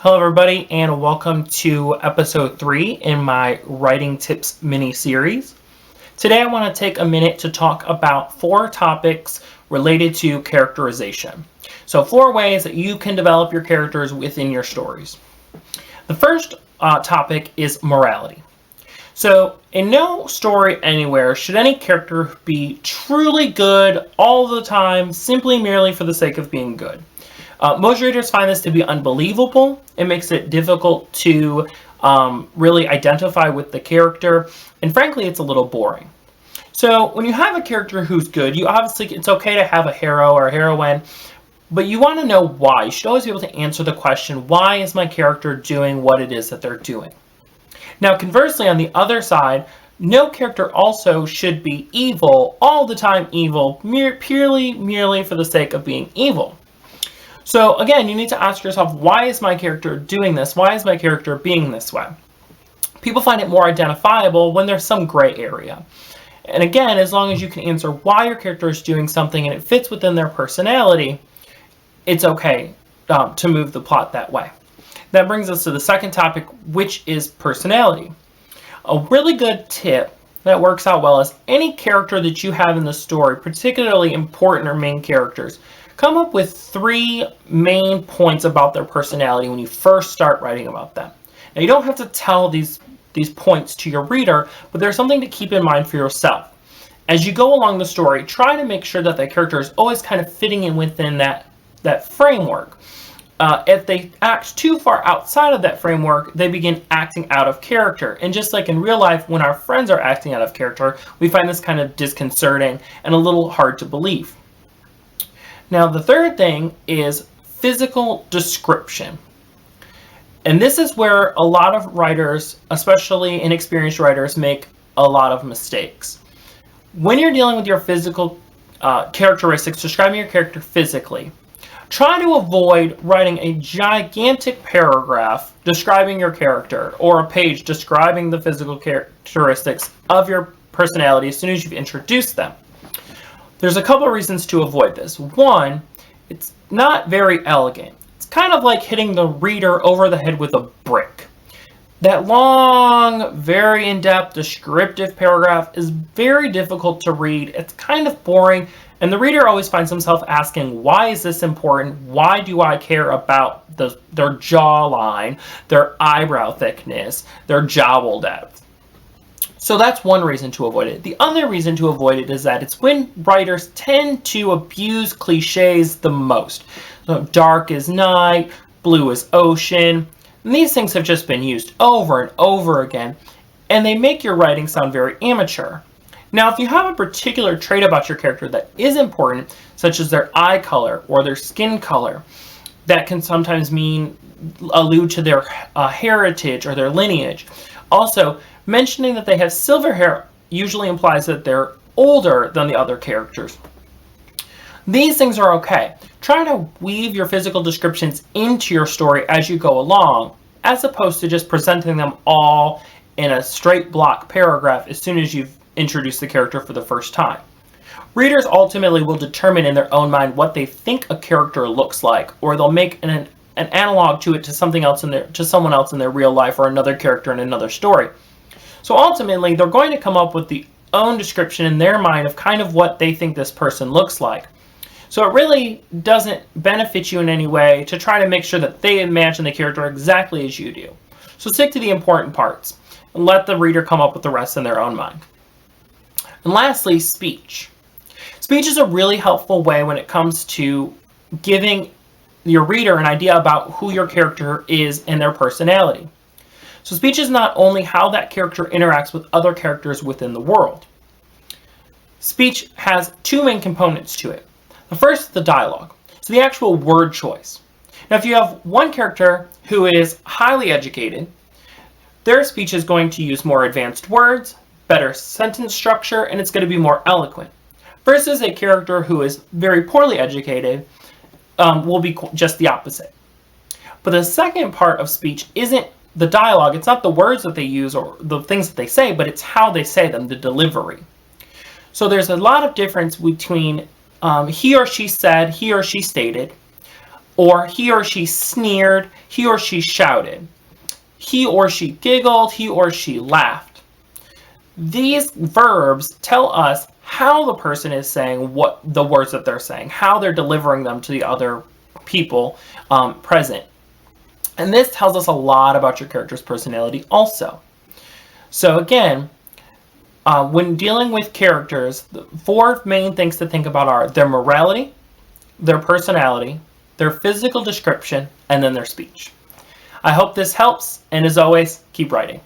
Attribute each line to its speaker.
Speaker 1: Hello everybody and welcome to episode 3 in my writing tips mini series. Today I want to take a minute to talk about 4 topics related to characterization. So 4 ways that you can develop your characters within your stories. The first topic is morality. So in no story anywhere should any character be truly good all the time simply merely for the sake of being good. Most readers find this to be unbelievable. It makes it difficult to really identify with the character, and frankly, it's a little boring. So when you have a character who's good, it's okay to have a hero or a heroine, but you want to know why. You should always be able to answer the question, why is my character doing what it is that they're doing? Now, conversely, on the other side, no character also should be evil, all the time evil, merely for the sake of being evil. So again, you need to ask yourself, why is my character doing this? Why is my character being this way? People find it more identifiable when there's some gray area. And again, as long as you can answer why your character is doing something and it fits within their personality, it's okay to move the plot that way. That brings us to the second topic, which is personality. A really good tip that works out well is any character that you have in the story, particularly important or main characters, come up with 3 main points about their personality when you first start writing about them. Now, you don't have to tell these points to your reader, but there's something to keep in mind for yourself. As you go along the story, try to make sure that the character is always kind of fitting in within that framework. If they act too far outside of that framework, they begin acting out of character. And just like in real life, when our friends are acting out of character, we find this kind of disconcerting and a little hard to believe. Now, the third thing is physical description. And this is where a lot of writers, especially inexperienced writers, make a lot of mistakes. When you're dealing with your physical characteristics, describing your character physically, try to avoid writing a gigantic paragraph describing your character or a page describing the physical characteristics of your personality as soon as you've introduced them. There's a couple of reasons to avoid this. One, it's not very elegant. It's kind of like hitting the reader over the head with a brick. That long, very in-depth descriptive paragraph is very difficult to read. It's kind of boring, and the reader always finds himself asking, why is this important? Why do I care about their jawline, their eyebrow thickness, their jowl depth? So that's one reason to avoid it. The other reason to avoid it is that it's when writers tend to abuse cliches the most. So dark is night, blue is ocean. And these things have just been used over and over again, and they make your writing sound very amateur. Now, if you have a particular trait about your character that is important, such as their eye color or their skin color, that can sometimes allude to their heritage or their lineage. Also, mentioning that they have silver hair usually implies that they're older than the other characters. These things are okay. Try to weave your physical descriptions into your story as you go along, as opposed to just presenting them all in a straight block paragraph as soon as you've introduced the character for the first time. Readers ultimately will determine in their own mind what they think a character looks like, or they'll make an analog to it to someone else in their real life or another character in another story. So ultimately, they're going to come up with their own description in their mind of kind of what they think this person looks like. So it really doesn't benefit you in any way to try to make sure that they imagine the character exactly as you do. So stick to the important parts and let the reader come up with the rest in their own mind. And lastly, speech. Speech is a really helpful way when it comes to giving your reader an idea about who your character is and their personality. So speech is not only how that character interacts with other characters within the world. Speech has 2 main components to it. The first is the dialogue, so the actual word choice. Now, if you have one character who is highly educated, their speech is going to use more advanced words, better sentence structure, and it's going to be more eloquent. Versus a character who is very poorly educated will be just the opposite. But the second part of speech isn't the dialogue. It's not the words that they use or the things that they say, but it's how they say them, the delivery. So there's a lot of difference between he or she said, he or she stated, or he or she sneered, he or she shouted, he or she giggled, he or she laughed. These verbs tell us how the person is saying what the words that they're saying, how they're delivering them to the other people present. And this tells us a lot about your character's personality also. So again, when dealing with characters, the four main things to think about are their morality, their personality, their physical description, and then their speech. I hope this helps, and as always, keep writing.